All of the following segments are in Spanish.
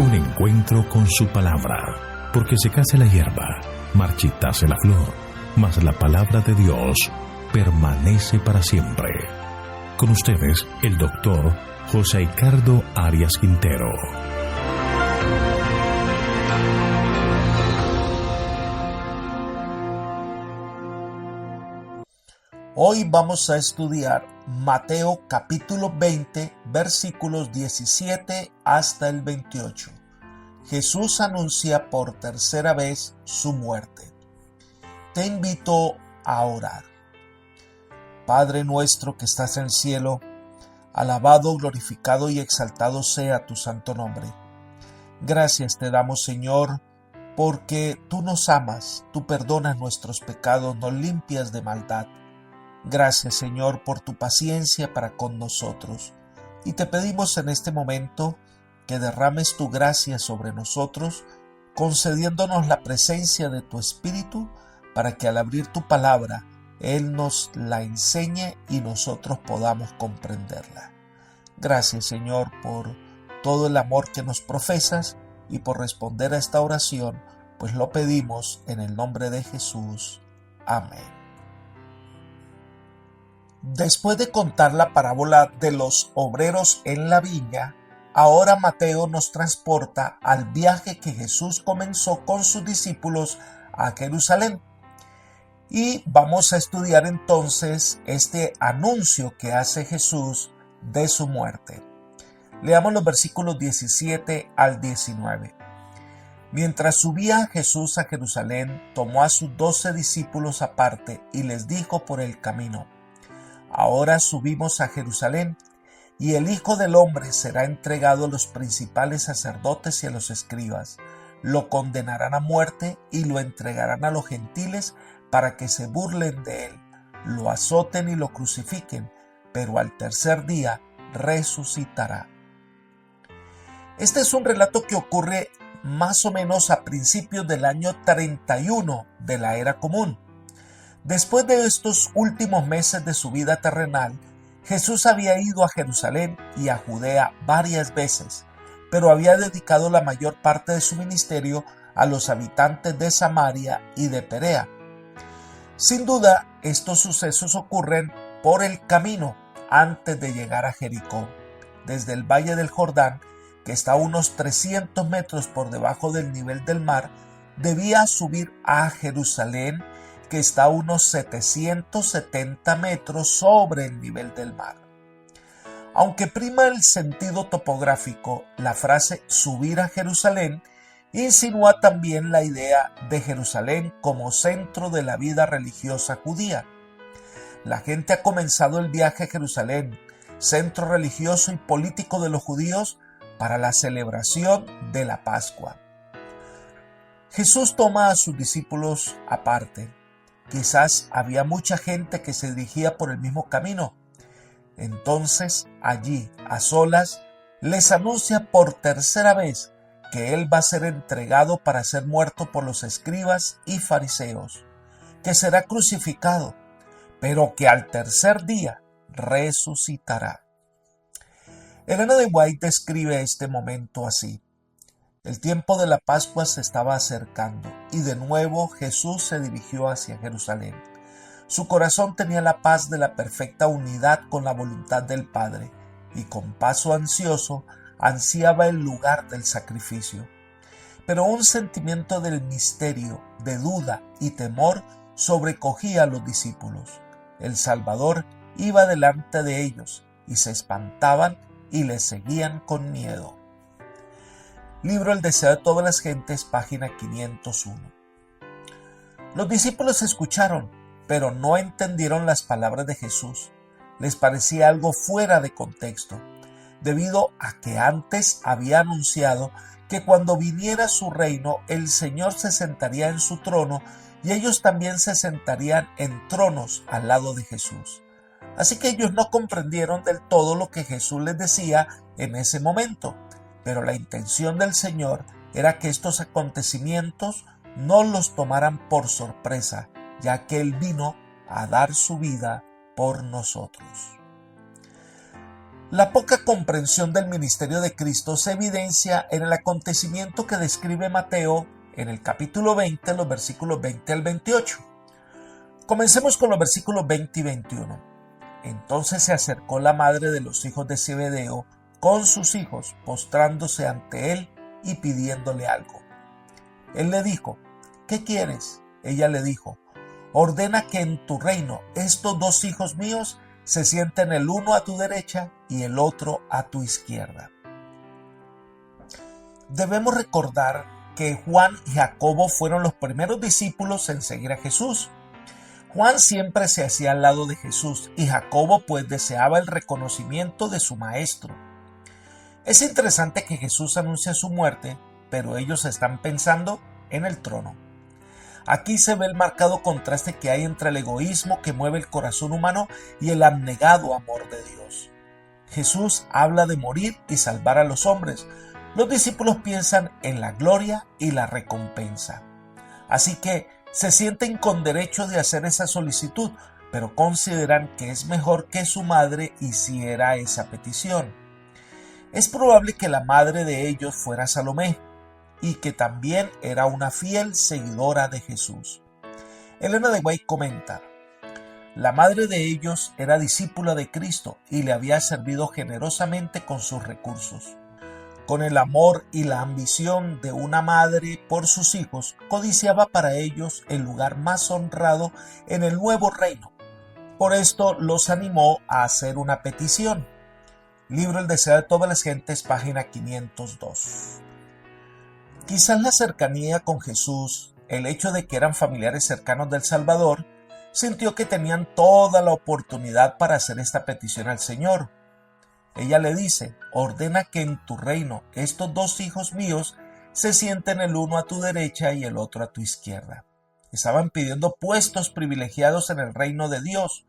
Un encuentro con su palabra, porque secase la hierba, marchitase la flor, mas la palabra de Dios permanece para siempre. Con ustedes, el doctor José Ricardo Arias Quintero. Hoy vamos a estudiar Mateo capítulo 20, versículos 17 hasta el 28. Jesús anuncia por tercera vez su muerte. Te invito a orar. Padre nuestro que estás en el cielo, alabado, glorificado y exaltado sea tu santo nombre. Gracias te damos, Señor, porque tú nos amas, tú perdonas nuestros pecados, nos limpias de maldad. Gracias, Señor, por tu paciencia para con nosotros. Y te pedimos en este momento que derrames tu gracia sobre nosotros, concediéndonos la presencia de tu Espíritu para que al abrir tu palabra, Él nos la enseñe y nosotros podamos comprenderla. Gracias, Señor, por todo el amor que nos profesas y por responder a esta oración, pues lo pedimos en el nombre de Jesús. Amén. Después de contar la parábola de los obreros en la viña, ahora Mateo nos transporta al viaje que Jesús comenzó con sus discípulos a Jerusalén. Y vamos a estudiar entonces este anuncio que hace Jesús de su muerte. Leamos los versículos 17 al 19. Mientras subía Jesús a Jerusalén, tomó a sus 12 discípulos aparte y les dijo por el camino: Ahora subimos a Jerusalén, y el Hijo del Hombre será entregado a los principales sacerdotes y a los escribas. Lo condenarán a muerte y lo entregarán a los gentiles para que se burlen de él, lo azoten y lo crucifiquen, pero al tercer día resucitará. Este es un relato que ocurre más o menos a principios del año 31 de la Era Común. Después de estos últimos meses de su vida terrenal, Jesús había ido a Jerusalén y a Judea varias veces, pero había dedicado la mayor parte de su ministerio a los habitantes de Samaria y de Perea. Sin duda, estos sucesos ocurren por el camino antes de llegar a Jericó. Desde el Valle del Jordán, que está a unos 300 metros por debajo del nivel del mar, debía subir a Jerusalén, que está a unos 770 metros sobre el nivel del mar. Aunque prima el sentido topográfico, la frase subir a Jerusalén insinúa también la idea de Jerusalén como centro de la vida religiosa judía. La gente ha comenzado el viaje a Jerusalén, centro religioso y político de los judíos, para la celebración de la Pascua. Jesús toma a sus discípulos aparte. Quizás había mucha gente que se dirigía por el mismo camino. Entonces, allí, a solas, les anuncia por tercera vez que Él va a ser entregado para ser muerto por los escribas y fariseos, que será crucificado, pero que al tercer día resucitará. Elena de White describe este momento así: el tiempo de la Pascua se estaba acercando y de nuevo Jesús se dirigió hacia Jerusalén. Su corazón tenía la paz de la perfecta unidad con la voluntad del Padre y con paso ansioso ansiaba el lugar del sacrificio. Pero un sentimiento del misterio, de duda y temor sobrecogía a los discípulos. El Salvador iba delante de ellos y se espantaban y le seguían con miedo. Libro El deseo de todas las gentes, página 501. Los discípulos escucharon, pero no entendieron las palabras de Jesús. Les parecía algo fuera de contexto, debido a que antes había anunciado que cuando viniera su reino, el Señor se sentaría en su trono y ellos también se sentarían en tronos al lado de Jesús. Así que ellos no comprendieron del todo lo que Jesús les decía en ese momento. Pero la intención del Señor era que estos acontecimientos no los tomaran por sorpresa, ya que Él vino a dar su vida por nosotros. La poca comprensión del ministerio de Cristo se evidencia en el acontecimiento que describe Mateo en el capítulo 20, los versículos 20 al 28. Comencemos con los versículos 20 y 21. Entonces se acercó la madre de los hijos de Zebedeo con sus hijos, postrándose ante él y pidiéndole algo. Él le dijo: ¿qué quieres? Ella le dijo: ordena que en tu reino estos dos hijos míos se sienten el uno a tu derecha y el otro a tu izquierda. Debemos recordar que Juan y Jacobo fueron los primeros discípulos en seguir a Jesús. Juan siempre se hacía al lado de Jesús y Jacobo pues deseaba el reconocimiento de su maestro. Es interesante que Jesús anuncia su muerte, pero ellos están pensando en el trono. Aquí se ve el marcado contraste que hay entre el egoísmo que mueve el corazón humano y el abnegado amor de Dios. Jesús habla de morir y salvar a los hombres. Los discípulos piensan en la gloria y la recompensa. Así que se sienten con derecho de hacer esa solicitud, pero consideran que es mejor que su madre hiciera esa petición. Es probable que la madre de ellos fuera Salomé, y que también era una fiel seguidora de Jesús. Elena de White comenta: la madre de ellos era discípula de Cristo y le había servido generosamente con sus recursos. Con el amor y la ambición de una madre por sus hijos, codiciaba para ellos el lugar más honrado en el nuevo reino. Por esto los animó a hacer una petición. Libro El deseo de todas las gentes, página 502. Quizás la cercanía con Jesús, el hecho de que eran familiares cercanos del Salvador, sintió que tenían toda la oportunidad para hacer esta petición al Señor. Ella le dice: ordena que en tu reino estos dos hijos míos se sienten el uno a tu derecha y el otro a tu izquierda. Estaban pidiendo puestos privilegiados en el reino de Dios.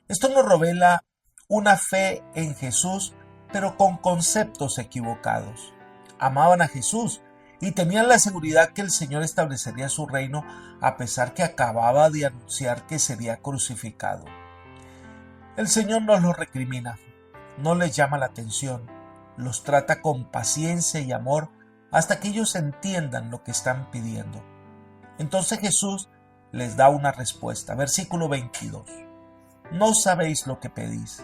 Esto nos revela una fe en Jesús, pero con conceptos equivocados. Amaban a Jesús y tenían la seguridad que el Señor establecería su reino, a pesar que acababa de anunciar que sería crucificado. El Señor nos lo recrimina, no les llama la atención, los trata con paciencia y amor hasta que ellos entiendan lo que están pidiendo. Entonces Jesús les da una respuesta. Versículo 22. No sabéis lo que pedís.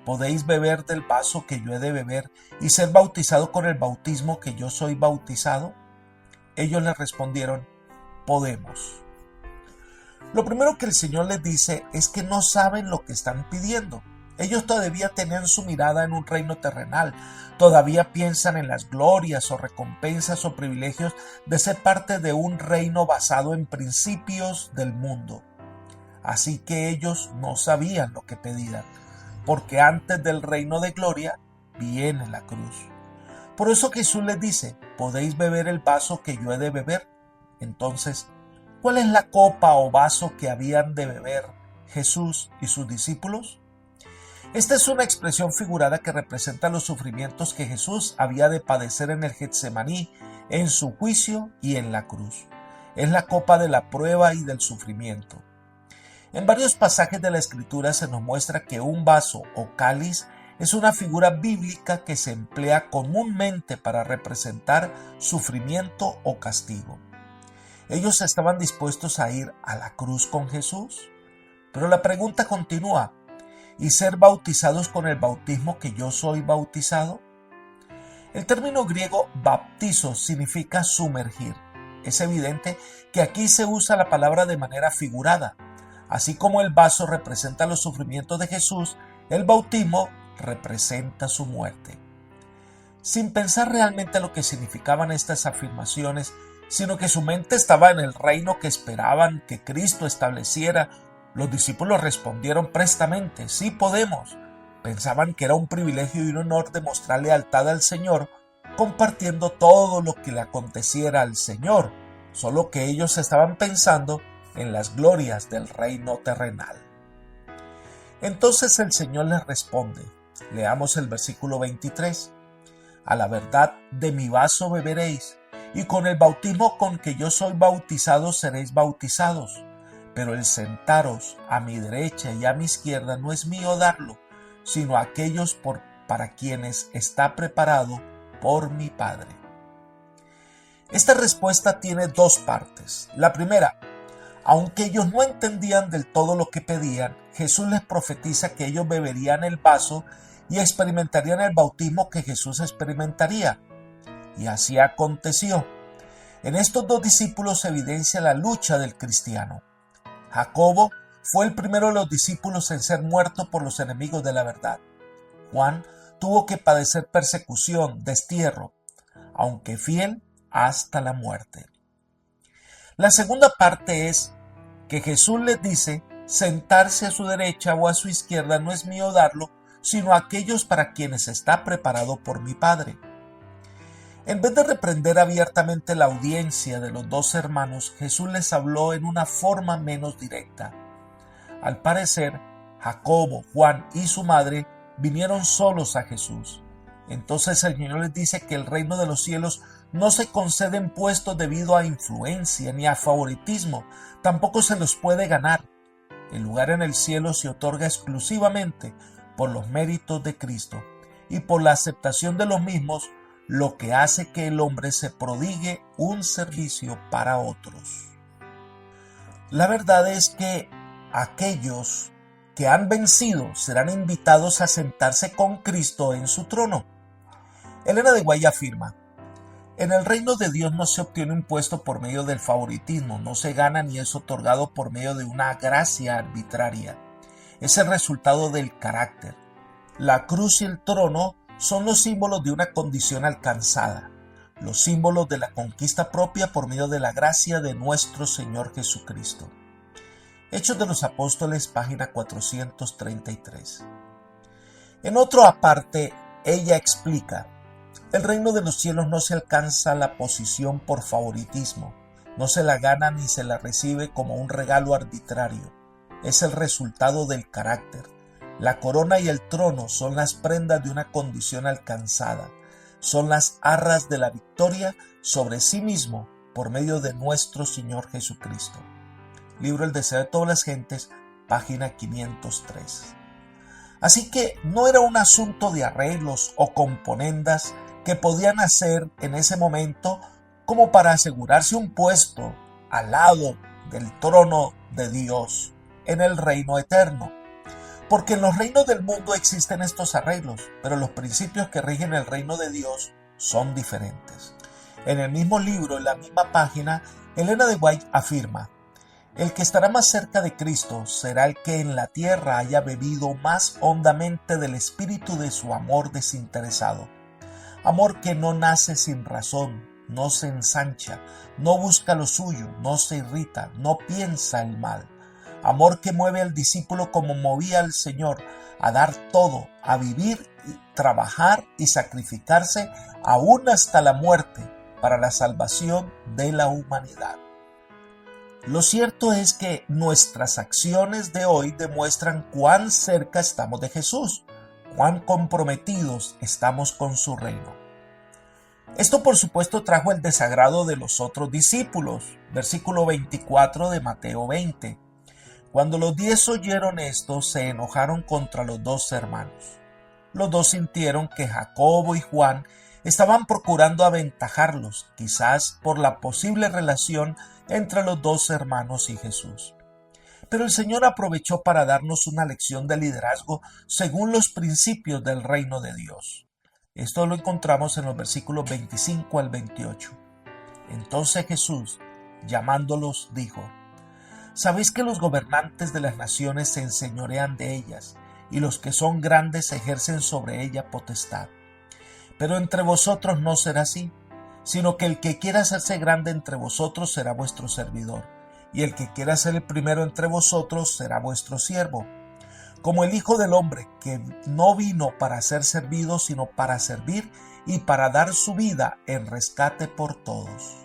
¿Podéis beber del vaso que yo he de beber y ser bautizado con el bautismo que yo soy bautizado? Ellos le respondieron: podemos. Lo primero que el Señor les dice es que no saben lo que están pidiendo. Ellos todavía tenían su mirada en un reino terrenal, todavía piensan en las glorias o recompensas o privilegios de ser parte de un reino basado en principios del mundo. Así que ellos no sabían lo que pedían, porque antes del reino de gloria viene la cruz. Por eso Jesús les dice: ¿podéis beber el vaso que yo he de beber? Entonces, ¿cuál es la copa o vaso que habían de beber Jesús y sus discípulos? Esta es una expresión figurada que representa los sufrimientos que Jesús había de padecer en el Getsemaní, en su juicio y en la cruz. Es la copa de la prueba y del sufrimiento. En varios pasajes de la Escritura se nos muestra que un vaso o cáliz es una figura bíblica que se emplea comúnmente para representar sufrimiento o castigo. Ellos estaban dispuestos a ir a la cruz con Jesús, pero la pregunta continúa: ¿y ser bautizados con el bautismo que yo soy bautizado? El término griego baptizo significa sumergir. Es evidente que aquí se usa la palabra de manera figurada. Así como el vaso representa los sufrimientos de Jesús, el bautismo representa su muerte. Sin pensar realmente lo que significaban estas afirmaciones, sino que su mente estaba en el reino que esperaban que Cristo estableciera, los discípulos respondieron prestamente: sí podemos. Pensaban que era un privilegio y un honor demostrar lealtad al Señor, compartiendo todo lo que le aconteciera al Señor, solo que ellos estaban pensando en las glorias del reino terrenal. Entonces el Señor les responde. Leamos el versículo 23. A la verdad de mi vaso beberéis, y con el bautismo con que yo soy bautizado seréis bautizados. Pero el sentaros a mi derecha y a mi izquierda no es mío darlo, sino a aquellos por para quienes está preparado por mi Padre. Esta respuesta tiene dos partes. La primera, aunque ellos no entendían del todo lo que pedían, Jesús les profetiza que ellos beberían el vaso y experimentarían el bautismo que Jesús experimentaría. Y así aconteció. En estos dos discípulos se evidencia la lucha del cristiano. Jacobo fue el primero de los discípulos en ser muerto por los enemigos de la verdad. Juan tuvo que padecer persecución, destierro, aunque fiel hasta la muerte. La segunda parte es que Jesús les dice: sentarse a su derecha o a su izquierda no es mío darlo, sino a aquellos para quienes está preparado por mi Padre. En vez de reprender abiertamente la audiencia de los dos hermanos, Jesús les habló en una forma menos directa. Al parecer, Jacobo, Juan y su madre vinieron solos a Jesús. Entonces el Señor les dice que el reino de los cielos no se concede en puestos debido a influencia ni a favoritismo, tampoco se los puede ganar. El lugar en el cielo se otorga exclusivamente por los méritos de Cristo y por la aceptación de los mismos, lo que hace que el hombre se prodigue un servicio para otros. La verdad es que aquellos que han vencido serán invitados a sentarse con Cristo en su trono. Elena de White afirma: en el reino de Dios no se obtiene un puesto por medio del favoritismo, no se gana ni es otorgado por medio de una gracia arbitraria. Es el resultado del carácter. La cruz y el trono son los símbolos de una condición alcanzada, los símbolos de la conquista propia por medio de la gracia de nuestro Señor Jesucristo. Hechos de los Apóstoles, página 433. En otro aparte, ella explica: el reino de los cielos no se alcanza la posición por favoritismo, no se la gana ni se la recibe como un regalo arbitrario. Es el resultado del carácter. La corona y el trono son las prendas de una condición alcanzada, son las arras de la victoria sobre sí mismo por medio de nuestro Señor Jesucristo. Libro El deseo de todas las gentes, página 503. Así que no era un asunto de arreglos o componendas que podían hacer en ese momento como para asegurarse un puesto al lado del trono de Dios en el reino eterno. Porque en los reinos del mundo existen estos arreglos, pero los principios que rigen el reino de Dios son diferentes. En el mismo libro, en la misma página, Elena de White afirma: el que estará más cerca de Cristo será el que en la tierra haya bebido más hondamente del espíritu de su amor desinteresado. Amor que no nace sin razón, no se ensancha, no busca lo suyo, no se irrita, no piensa el mal. Amor que mueve al discípulo como movía al Señor, a dar todo, a vivir, trabajar y sacrificarse aún hasta la muerte para la salvación de la humanidad. Lo cierto es que nuestras acciones de hoy demuestran cuán cerca estamos de Jesús, cuán comprometidos estamos con su reino. Esto por supuesto trajo el desagrado de los otros discípulos, versículo 24 de Mateo 20. Cuando los 10 oyeron esto, se enojaron contra los dos hermanos. Los dos sintieron que Jacobo y Juan estaban procurando aventajarlos, quizás por la posible relación entre los dos hermanos y Jesús. Pero el Señor aprovechó para darnos una lección de liderazgo según los principios del reino de Dios. Esto lo encontramos en los versículos 25 al 28. Entonces Jesús, llamándolos, dijo: ¿sabéis que los gobernantes de las naciones se enseñorean de ellas, y los que son grandes ejercen sobre ella potestad? Pero entre vosotros no será así, sino que el que quiera hacerse grande entre vosotros será vuestro servidor, y el que quiera ser el primero entre vosotros será vuestro siervo. Como el Hijo del Hombre, que no vino para ser servido, sino para servir y para dar su vida en rescate por todos.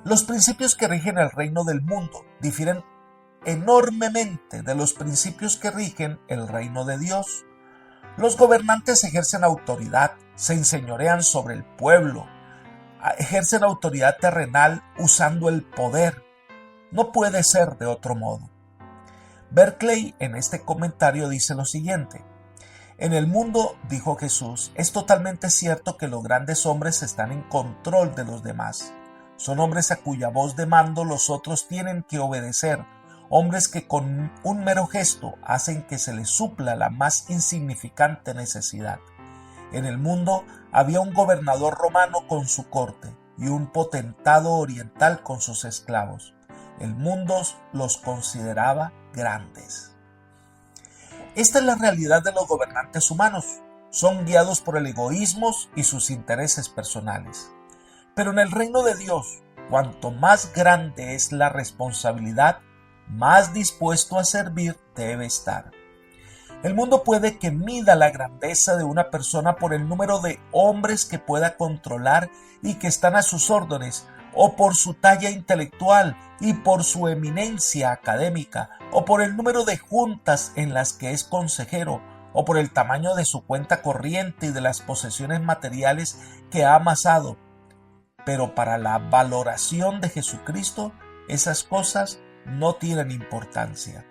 Los principios que rigen el reino del mundo difieren enormemente de los principios que rigen el reino de Dios. Los gobernantes ejercen autoridad, se enseñorean sobre el pueblo, ejercen autoridad terrenal usando el poder. No puede ser de otro modo. Berkeley en este comentario dice lo siguiente: En el mundo, dijo Jesús, es totalmente cierto que los grandes hombres están en control de los demás. Son hombres a cuya voz de mando los otros tienen que obedecer, hombres que con un mero gesto hacen que se les supla la más insignificante necesidad. En el mundo había un gobernador romano con su corte y un potentado oriental con sus esclavos. El mundo los consideraba grandes. Esta es la realidad de los gobernantes humanos. Son guiados por el egoísmo y sus intereses personales. Pero en el reino de Dios, cuanto más grande es la responsabilidad, más dispuesto a servir debe estar. El mundo puede que mida la grandeza de una persona por el número de hombres que pueda controlar y que están a sus órdenes, o por su talla intelectual y por su eminencia académica, o por el número de juntas en las que es consejero, o por el tamaño de su cuenta corriente y de las posesiones materiales que ha amasado. Pero para la valoración de Jesucristo, esas cosas no tienen importancia.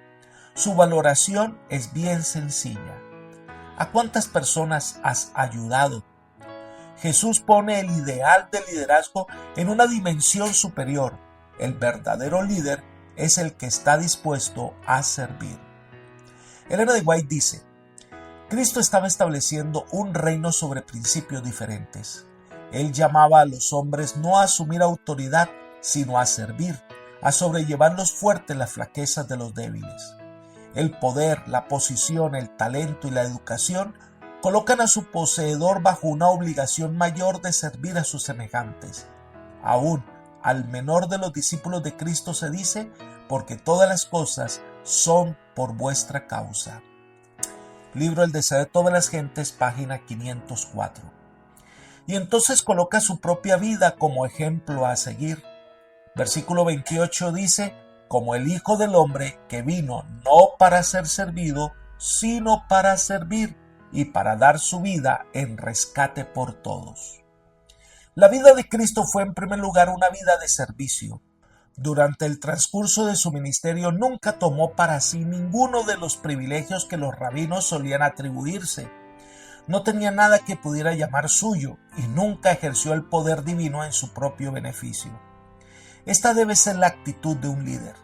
Su valoración es bien sencilla. ¿A cuántas personas has ayudado? Jesús pone el ideal del liderazgo en una dimensión superior. El verdadero líder es el que está dispuesto a servir. Elena de White dice, Cristo estaba estableciendo un reino sobre principios diferentes. Él llamaba a los hombres no a asumir autoridad, sino a servir, a sobrellevar los fuertes las flaquezas de los débiles. El poder, la posición, el talento y la educación colocan a su poseedor bajo una obligación mayor de servir a sus semejantes. Aún al menor de los discípulos de Cristo se dice, porque todas las cosas son por vuestra causa. Libro El deseo de todas las gentes, página 504. Y entonces coloca su propia vida como ejemplo a seguir. Versículo 28 dice, como el Hijo del Hombre que vino no para ser servido, sino para servir y para dar su vida en rescate por todos. La vida de Cristo fue en primer lugar una vida de servicio. Durante el transcurso de su ministerio nunca tomó para sí ninguno de los privilegios que los rabinos solían atribuirse. No tenía nada que pudiera llamar suyo y nunca ejerció el poder divino en su propio beneficio. Esta debe ser la actitud de un líder,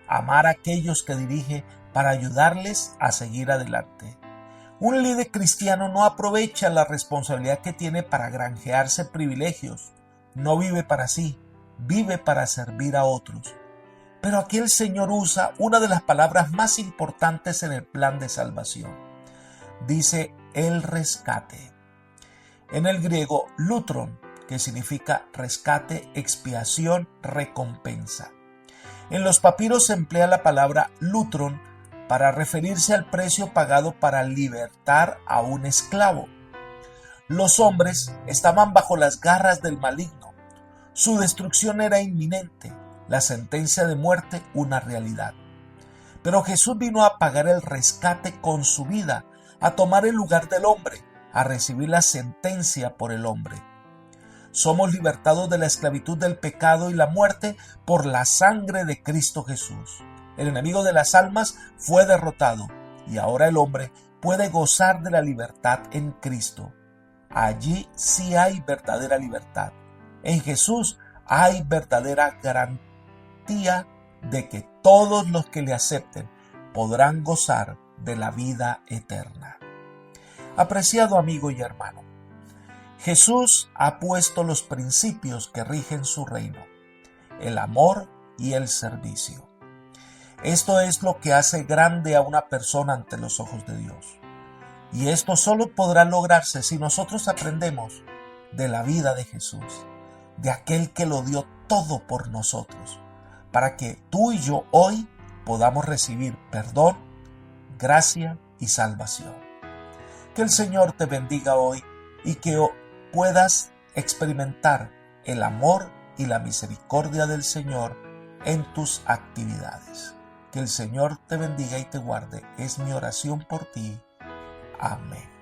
amar a aquellos que dirige para ayudarles a seguir adelante. Un líder cristiano no aprovecha la responsabilidad que tiene para granjearse privilegios, no vive para sí, vive para servir a otros. Pero aquí el Señor usa una de las palabras más importantes en el plan de salvación. Dice el rescate. En el griego, lutron, que significa rescate, expiación, recompensa. En los papiros se emplea la palabra lutron para referirse al precio pagado para libertar a un esclavo. Los hombres estaban bajo las garras del maligno. Su destrucción era inminente, la sentencia de muerte una realidad. Pero Jesús vino a pagar el rescate con su vida, a tomar el lugar del hombre, a recibir la sentencia por el hombre. Somos libertados de la esclavitud del pecado y la muerte por la sangre de Cristo Jesús. El enemigo de las almas fue derrotado y ahora el hombre puede gozar de la libertad en Cristo. Allí sí hay verdadera libertad. En Jesús hay verdadera garantía de que todos los que le acepten podrán gozar de la vida eterna. Apreciado amigo y hermano, Jesús ha puesto los principios que rigen su reino, el amor y el servicio. Esto es lo que hace grande a una persona ante los ojos de Dios. Y esto solo podrá lograrse si nosotros aprendemos de la vida de Jesús, de aquel que lo dio todo por nosotros, para que tú y yo hoy podamos recibir perdón, gracia y salvación. Que el Señor te bendiga hoy y que puedas experimentar el amor y la misericordia del Señor en tus actividades. Que el Señor te bendiga y te guarde. Es mi oración por ti. Amén.